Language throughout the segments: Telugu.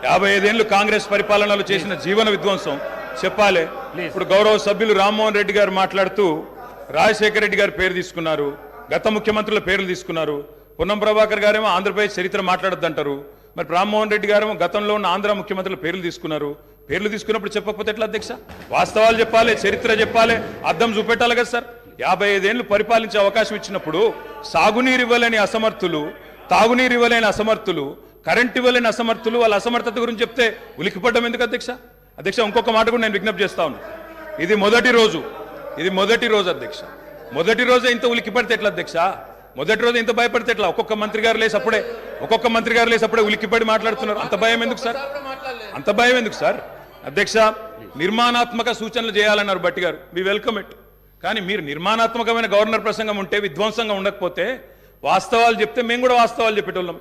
55 ఏళ్ళు కాంగ్రెస్ పరిపాలనలో చేసిన జీవన విధ్వంసం చెప్పాలి. ఇప్పుడు గౌరవ సభ్యులు రామ్మోహన్ రెడ్డి గారు మాట్లాడుతూ రాజశేఖర రెడ్డి గారి పేరు తీసుకున్నారు, గత ముఖ్యమంత్రుల పేర్లు తీసుకున్నారు. పొన్నం ప్రభాకర్ గారేమో ఆంధ్రప్రదేశ్ చరిత్ర మాట్లాడొద్దంటారు. మరి రామ్మోహన్ రెడ్డి గారేమో గతంలో ఉన్న ఆంధ్ర ముఖ్యమంత్రుల పేర్లు తీసుకున్నారు. పేర్లు తీసుకున్నప్పుడు చెప్పకపోతే ఎట్లా అధ్యక్ష? వాస్తవాలు చెప్పాలి, చరిత్ర చెప్పాలి, అద్దం చూపెట్టాలి కదా సార్. 55 ఏళ్ళు పరిపాలించే అవకాశం ఇచ్చినప్పుడు సాగునీరు ఇవ్వలేని అసమర్థులు, తాగునీరు ఇవ్వలేని అసమర్థులు, కరెంట్ ఇవ్వలేని అసమర్థులు వాళ్ళ అసమర్థత గురించి చెప్తే ఉలికిపడ్డం ఎందుకు అధ్యక్ష? అధ్యక్ష ఇంకొక మాట కూడా నేను విజ్ఞప్తి చేస్తా ఉన్నాను. ఇది మొదటి రోజు అధ్యక్ష. మొదటి రోజే ఇంత ఉలికిపడితే ఎట్లా అధ్యక్ష? మొదటి రోజు ఇంత భయపడితే ఎట్లా? ఒక్కొక్క మంత్రి గారు లేసి అప్పుడే ఉలికిపడి మాట్లాడుతున్నారు. అంత భయం ఎందుకు సార్? అధ్యక్ష నిర్మాణాత్మక సూచనలు చేయాలన్నారు భట్టి గారు, మీ వెల్కమ్ ఇట్. కానీ మీరు నిర్మాణాత్మకమైన గవర్నర్ ప్రసంగం ఉంటే విధ్వంసంగా ఉండకపోతే వాస్తవాలు చెప్తే మేము కూడా వాస్తవాలు చెప్పేటోళ్ళం.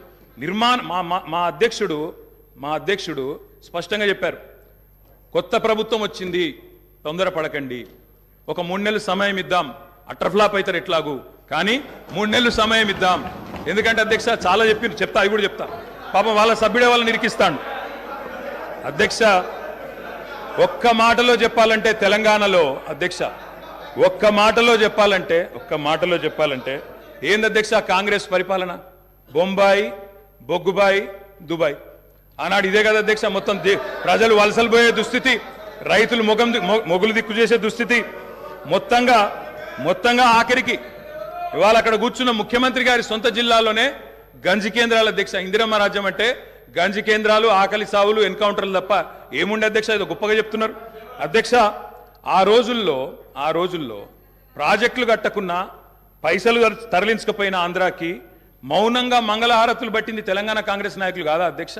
మా అధ్యక్షుడు స్పష్టంగా చెప్పారు, కొత్త ప్రభుత్వం వచ్చింది, తొందరపడకండి, ఒక 3 నెలలు సమయం ఇద్దాం, అట్రఫ్లాప్ అవుతారు ఎట్లాగూ, కానీ 3 నెలలు సమయం ఇద్దాం. ఎందుకంటే అధ్యక్ష చాలా చెప్తా, అవి కూడా చెప్తా. పాపం వాళ్ళ సభ్యుడే వాళ్ళని నిరికిస్తాడు. అధ్యక్ష ఒక్క మాటలో చెప్పాలంటే తెలంగాణలో అధ్యక్ష ఒక్క మాటలో చెప్పాలంటే ఏంది అధ్యక్ష కాంగ్రెస్ పరిపాలన? బొంబాయి, బొగ్గుబాయి, దుబాయ్. ఆనాడు ఇదే కదా అధ్యక్ష. మొత్తం ప్రజలు వలసలు పోయే దుస్థితి, రైతులు మొగులు దిక్కు చేసే దుస్థితి, మొత్తంగా ఆఖరికి ఇవాళ అక్కడ కూర్చున్న ముఖ్యమంత్రి గారి సొంత జిల్లాలోనే గంజి కేంద్రాల అధ్యక్ష. ఇందిరమ్మ రాజ్యం అంటే గంజి కేంద్రాలు, ఆకలి సావులు, ఎన్కౌంటర్లు తప్ప ఏముండే అధ్యక్ష? ఇది గొప్పగా చెప్తున్నారు అధ్యక్ష. ఆ రోజుల్లో ప్రాజెక్టులు కట్టకున్నా, పైసలు తరలించకపోయిన ఆంధ్రాకి మౌనంగా మంగళహారతులు పట్టింది తెలంగాణ కాంగ్రెస్ నాయకులు కాదా అధ్యక్ష?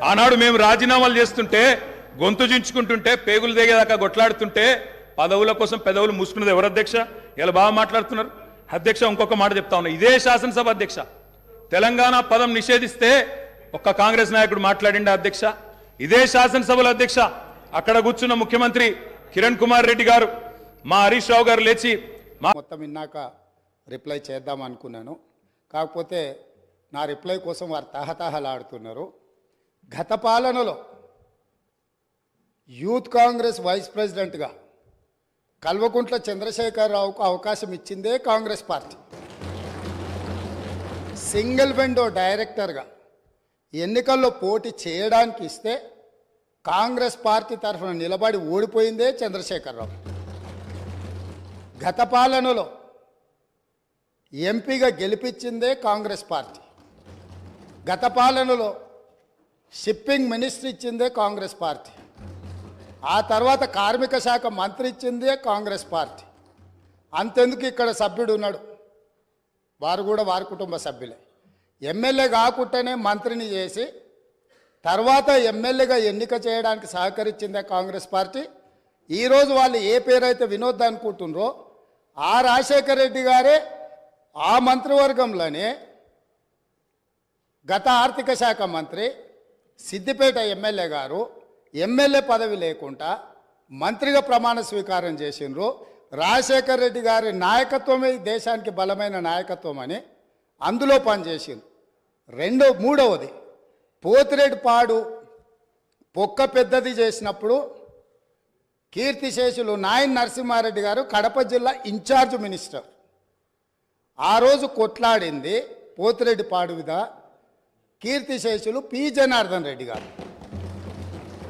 ఆనాడు మేము రాజీనామాలు చేస్తుంటే, గొంతు చించుకుంటుంటే, పేగులు దిగేదాకా కొట్లాడుతుంటే, పదవుల కోసం పెదవులు మూసుకున్నది ఎవరు అధ్యక్ష? ఇలా బాగా మాట్లాడుతున్నారు అధ్యక్ష. ఇంకొక మాట చెప్తా ఉన్నా, ఇదే శాసనసభ అధ్యక్ష తెలంగాణ పదం నిషేధిస్తే ఒక్క కాంగ్రెస్ నాయకుడు మాట్లాడిండా అధ్యక్ష? ఇదే శాసనసభలో అధ్యక్ష అక్కడ కూర్చున్న ముఖ్యమంత్రి కిరణ్ కుమార్ రెడ్డి గారు, మా హరీష్ రావు గారు లేచి మొత్తం విన్నాక రిప్లై చేద్దాం అనుకున్నాను. కాకపోతే నా రిప్లై కోసం వారు తహతహలాడుతున్నారు. గత పాలనలో యూత్ కాంగ్రెస్ వైస్ ప్రెసిడెంట్గా కల్వకుంట్ల చంద్రశేఖరరావుకు అవకాశం ఇచ్చిందే కాంగ్రెస్ పార్టీ. సింగిల్ విండో డైరెక్టర్గా ఎన్నికల్లో పోటీ చేయడానికి ఇస్తే కాంగ్రెస్ పార్టీ తరఫున నిలబడి ఓడిపోయిందే చంద్రశేఖరరావు. గత పాలనలో ఎంపీగా గెలిపించిందే కాంగ్రెస్ పార్టీ. గత పాలనలో షిప్పింగ్ మినిస్టర్ ఇచ్చిందే కాంగ్రెస్ పార్టీ. ఆ తర్వాత కార్మిక శాఖ మంత్రి ఇచ్చిందే కాంగ్రెస్ పార్టీ. అంతెందుకు ఇక్కడ సభ్యుడు ఉన్నాడు, వారు కూడా వారి కుటుంబ సభ్యులే. ఎమ్మెల్యే కాకుండానే మంత్రిని చేసి తర్వాత ఎమ్మెల్యేగా ఎన్నిక చేయడానికి సహకరించిందే కాంగ్రెస్ పార్టీ. ఈరోజు వాళ్ళు ఏ పేరైతే వినోద్ అనుకుంటున్నారో ఆ రాజశేఖర రెడ్డి గారే ఆ మంత్రివర్గంలోనే గత ఆర్థిక శాఖ మంత్రి, సిద్దిపేట ఎమ్మెల్యే గారు ఎమ్మెల్యే పదవి లేకుండా మంత్రిగా ప్రమాణ స్వీకారం చేసిండ్రు. రాజశేఖర రెడ్డి గారి నాయకత్వమే దేశానికి బలమైన నాయకత్వం అని అందులో పనిచేసిండ్రు. మూడవది పోతిరెడ్డిపాడు పొక్క పెద్దది చేసినప్పుడు కీర్తిశేషులు నాయన్ నరసింహారెడ్డి గారు కడప జిల్లా ఇన్ఛార్జ్ మినిస్టర్. ఆ రోజు కొట్లాడింది పోతిరెడ్డిపాడు మీద కీర్తిశేషులు పి జనార్దన్ రెడ్డి గారు.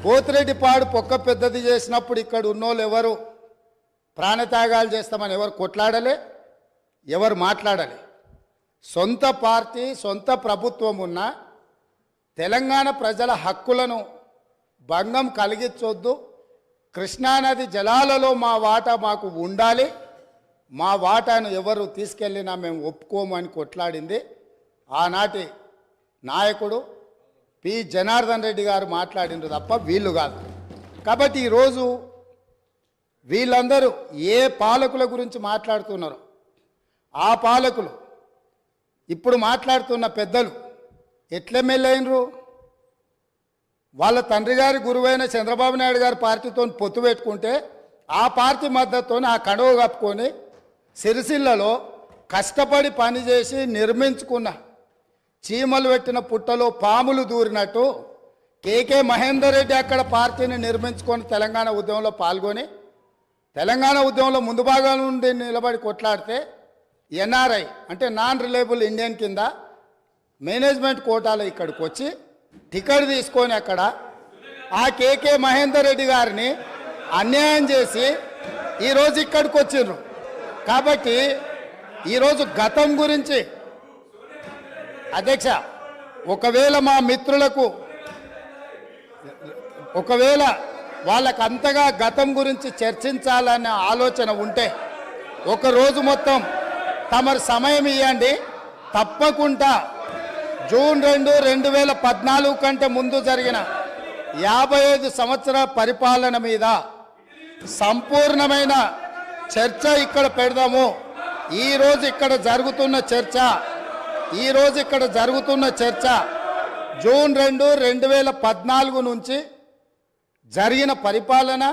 పోతిరెడ్డిపాడు పొక్క పెద్దది చేసినప్పుడు ఇక్కడ ఉన్నోళ్ళు ఎవరు ప్రాణత్యాగాలు చేస్తామని ఎవరు కొట్లాడలే, ఎవరు మాట్లాడలే. సొంత పార్టీ, సొంత ప్రభుత్వం ఉన్న తెలంగాణ ప్రజల హక్కులను భంగం కలిగించొద్దు, కృష్ణానది జలాలలో మా వాటా మాకు ఉండాలి, మా వాటాను ఎవరు తీసుకెళ్ళినా మేము ఒప్పుకోమని కొట్లాడింది ఆనాటి నాయకుడు పి జనార్దన్ రెడ్డి గారు మాట్లాడినారు తప్ప వీళ్ళు కాదు. కాబట్టి ఈరోజు వీళ్ళందరూ ఏ పాలకుల గురించి మాట్లాడుతున్నారు, ఆ పాలకులు ఇప్పుడు మాట్లాడుతున్న పెద్దలు ఎట్లెమ్మెల్యేనరు? వాళ్ళ తండ్రి గారి గురువైన చంద్రబాబు నాయుడు గారి పార్టీతో పొత్తు పెట్టుకుంటే ఆ పార్టీ మద్దతుతో ఆ కండువ కప్పుకొని సిరిసిల్లలో కష్టపడి పనిచేసి నిర్మించుకున్న చీమలు పెట్టిన పుట్టలో పాములు దూరినట్టు కేకే మహేందర్ రెడ్డి అక్కడ పార్టీని నిర్మించుకొని తెలంగాణ ఉద్యమంలో పాల్గొని తెలంగాణ ఉద్యమంలో ముందు భాగం నుండి నిలబడి కొట్లాడితే ఎన్ఆర్ఐ అంటే నాన్ రిలయబుల్ ఇండియన్ కింద మేనేజ్మెంట్ కోటాలో ఇక్కడికి వచ్చి టికెట్ తీసుకొని అక్కడ ఆ కేకే మహేందర్ రెడ్డి గారిని అన్యాయం చేసి ఈరోజు ఇక్కడికి వచ్చిండ్రు. కాబట్టి ఈరోజు గతం గురించి అధ్యక్ష ఒకవేళ మా మిత్రులకు ఒకవేళ వాళ్ళకు అంతగా గతం గురించి చర్చించాలనే ఆలోచన ఉంటే ఒక రోజు మొత్తం తమరు సమయం ఇవ్వండి. తప్పకుండా జూన్ 2, 2014 కంటే ముందు జరిగిన 55 సంవత్సరాల పరిపాలన మీద సంపూర్ణమైన చర్చ ఇక్కడ పెడదాము. ఈరోజు ఇక్కడ జరుగుతున్న చర్చ జూన్ 2, 2014 నుంచి జరిగిన పరిపాలన,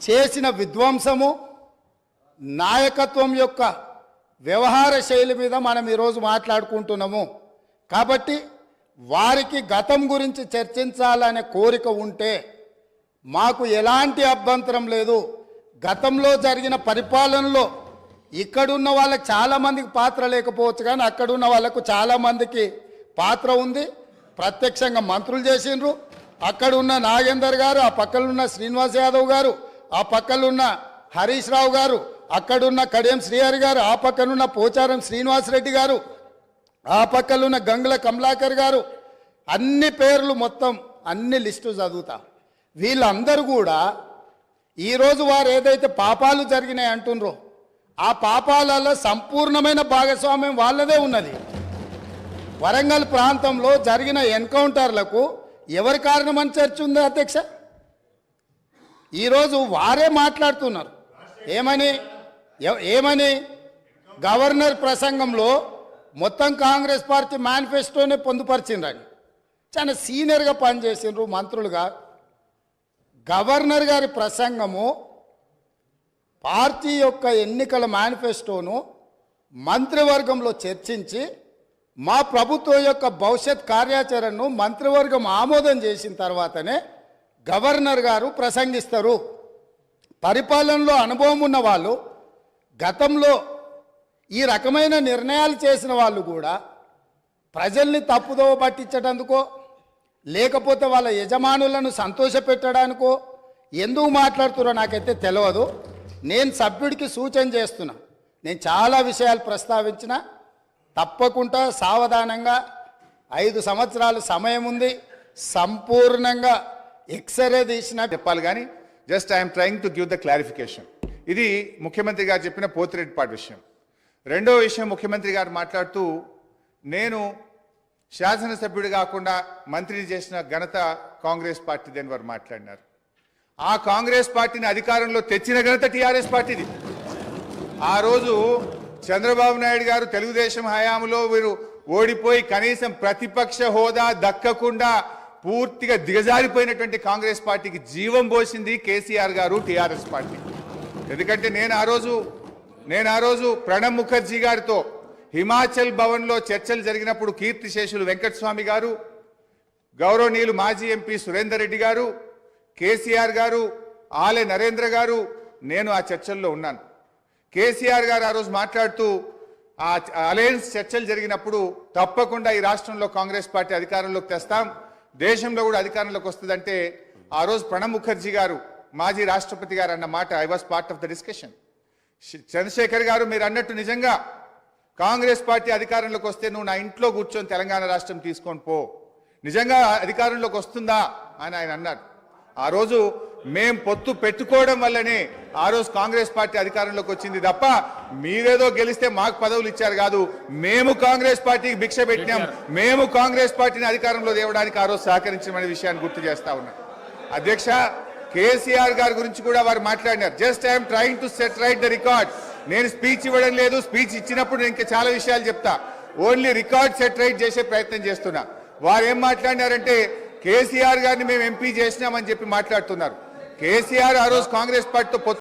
చేసిన విధ్వంసము, నాయకత్వం యొక్క వ్యవహార శైలి మీద మనం ఈరోజు మాట్లాడుకుంటున్నాము. కాబట్టి వారికి గతం గురించి చర్చించాలనే కోరిక ఉంటే మాకు ఎలాంటి అభ్యంతరం లేదు. గతంలో జరిగిన పరిపాలనలో ఇక్కడున్న వాళ్ళకి చాలామందికి పాత్ర లేకపోవచ్చు, కానీ అక్కడున్న వాళ్ళకు చాలామందికి పాత్ర ఉంది. ప్రత్యక్షంగా మంత్రులు చేసిండ్రు. అక్కడున్న నాగేందర్ గారు, ఆ పక్కనున్న శ్రీనివాస్ యాదవ్ గారు, ఆ పక్కనున్న హరీష్ రావు గారు, అక్కడున్న కడియం శ్రీహరి గారు, ఆ పక్కనున్న పోచారం శ్రీనివాసరెడ్డి గారు, ఆ పక్కనున్న గంగుల కమలాకర్ గారు, అన్ని పేర్లు మొత్తం అన్ని లిస్టు చదువుతా. వీళ్ళందరూ కూడా ఈరోజు వారు ఏదైతే పాపాలు జరిగినాయి అంటుండ్రో ఆ పాపాలలో సంపూర్ణమైన భాగస్వామ్యం వాళ్ళదే ఉన్నది. వరంగల్ ప్రాంతంలో జరిగిన ఎన్కౌంటర్లకు ఎవరి కారణమని చర్చ ఉంది అధ్యక్ష? ఈరోజు వారే మాట్లాడుతున్నారు. ఏమని గవర్నర్ ప్రసంగంలో మొత్తం కాంగ్రెస్ పార్టీ మేనిఫెస్టోనే పొందుపరిచిండ్రని చాలా సీనియర్గా పనిచేసిండ్రు మంత్రులుగా. గవర్నర్ గారి ప్రసంగము పార్టీ యొక్క ఎన్నికల మేనిఫెస్టోను మంత్రివర్గంలో చర్చించి మా ప్రభుత్వం యొక్క భవిష్యత్ కార్యాచరణను మంత్రివర్గం ఆమోదం చేసిన తర్వాతనే గవర్నర్ గారు ప్రసంగిస్తారు. పరిపాలనలో అనుభవం ఉన్న వాళ్ళు, గతంలో ఈ రకమైన నిర్ణయాలు చేసిన వాళ్ళు కూడా ప్రజల్ని తప్పుదోవ పట్టించడానికో లేకపోతే వాళ్ళ యజమానులను సంతోషపెట్టడానికో ఎందుకు మాట్లాడుతున్నారో నాకైతే తెలియదు. నేను సభ్యుడికి సూచన చేస్తున్నా. నేను చాలా విషయాలు ప్రస్తావించిన, తప్పకుండా సావధానంగా 5 సంవత్సరాలు సమయం ఉంది, సంపూర్ణంగా ఎక్స్రే తీసిన చెప్పాలి. కానీ just I'm trying to give the clarification. ఇది ముఖ్యమంత్రి గారు చెప్పిన పోతిరెడ్డిపాటి విషయం. రెండో విషయం, ముఖ్యమంత్రి గారు మాట్లాడుతూ నేను శాసనసభ్యుడు కాకుండా మంత్రిని చేసిన ఘనత కాంగ్రెస్ పార్టీదని వారు మాట్లాడినారు. ఆ కాంగ్రెస్ పార్టీని అధికారంలో తెచ్చిన ఘనత టీఆర్ఎస్ పార్టీది. ఆ రోజు చంద్రబాబు నాయుడు గారు తెలుగుదేశం హయాంలో వీరు ఓడిపోయి కనీసం ప్రతిపక్ష హోదా దక్కకుండా పూర్తిగా దిగజారిపోయినటువంటి కాంగ్రెస్ పార్టీకి జీవం పోసింది కేసీఆర్ గారు, టీఆర్ఎస్ పార్టీ. ఎందుకంటే నేను ఆ రోజు ప్రణబ్ ముఖర్జీ గారితో హిమాచల్ భవన్లో చర్చలు జరిగినప్పుడు కీర్తిశేషులు వెంకటస్వామి గారు, గౌరవనీయులు మాజీ ఎంపీ సురేందర్ రెడ్డి గారు, కేసీఆర్ గారు, ఆలే నరేంద్ర గారు, నేను ఆ చర్చల్లో ఉన్నాను. కేసీఆర్ గారు ఆ రోజు మాట్లాడుతూ ఆ అలయన్స్ చర్చలు జరిగినప్పుడు తప్పకుండా ఈ రాష్ట్రంలో కాంగ్రెస్ పార్టీ అధికారంలోకి తెస్తాం, దేశంలో కూడా అధికారంలోకి వస్తుందంటే ఆ రోజు ప్రణబ్ ముఖర్జీ గారు మాజీ రాష్ట్రపతి గారు అన్న మాట I was part of the discussion. Chandrashekar గారు మీరు అన్నట్టు నిజంగా కాంగ్రెస్ పార్టీ అధికారంలోకి వస్తే నువ్వు నా ఇంట్లో కూర్చొని తెలంగాణ రాష్ట్రం తీసుకొని పో, నిజంగా అధికారంలోకి వస్తుందా అని ఆయన అన్నారు. ఆ రోజు మేం పొత్తు పెట్టుకోవడం వల్లనే ఆ రోజు కాంగ్రెస్ పార్టీ అధికారంలోకి వచ్చింది తప్ప మీరేదో గెలిస్తే మాకు పదవులు ఇచ్చారు కాదు. మేము కాంగ్రెస్ పార్టీకి భిక్ష పెట్టినాం, మేము కాంగ్రెస్ పార్టీని అధికారంలో తేవడానికి ఆ రోజు సహకరించమనే విషయాన్ని గుర్తు చేస్తా ఉన్నాం. అధ్యక్ష, కేసీఆర్ గారి గురించి కూడా వారు మాట్లాడినారు. Just I'm trying to set right the record. నేను స్పీచ్ ఇవ్వడం లేదు, స్పీచ్ ఇచ్చినప్పుడు నేను ఇంకా చాలా విషయాలు చెప్తా. ఓన్లీ రికార్డ్ సెట్ రైట్ చేసే ప్రయత్నం చేస్తున్నా. వారు ఏం మాట్లాడినారంటే కేసీఆర్ గారిని మేము ఎంపీ చేసినామని చెప్పి మాట్లాడుతున్నారు. కేసీఆర్ ఆ రోజు కాంగ్రెస్ పార్టీతో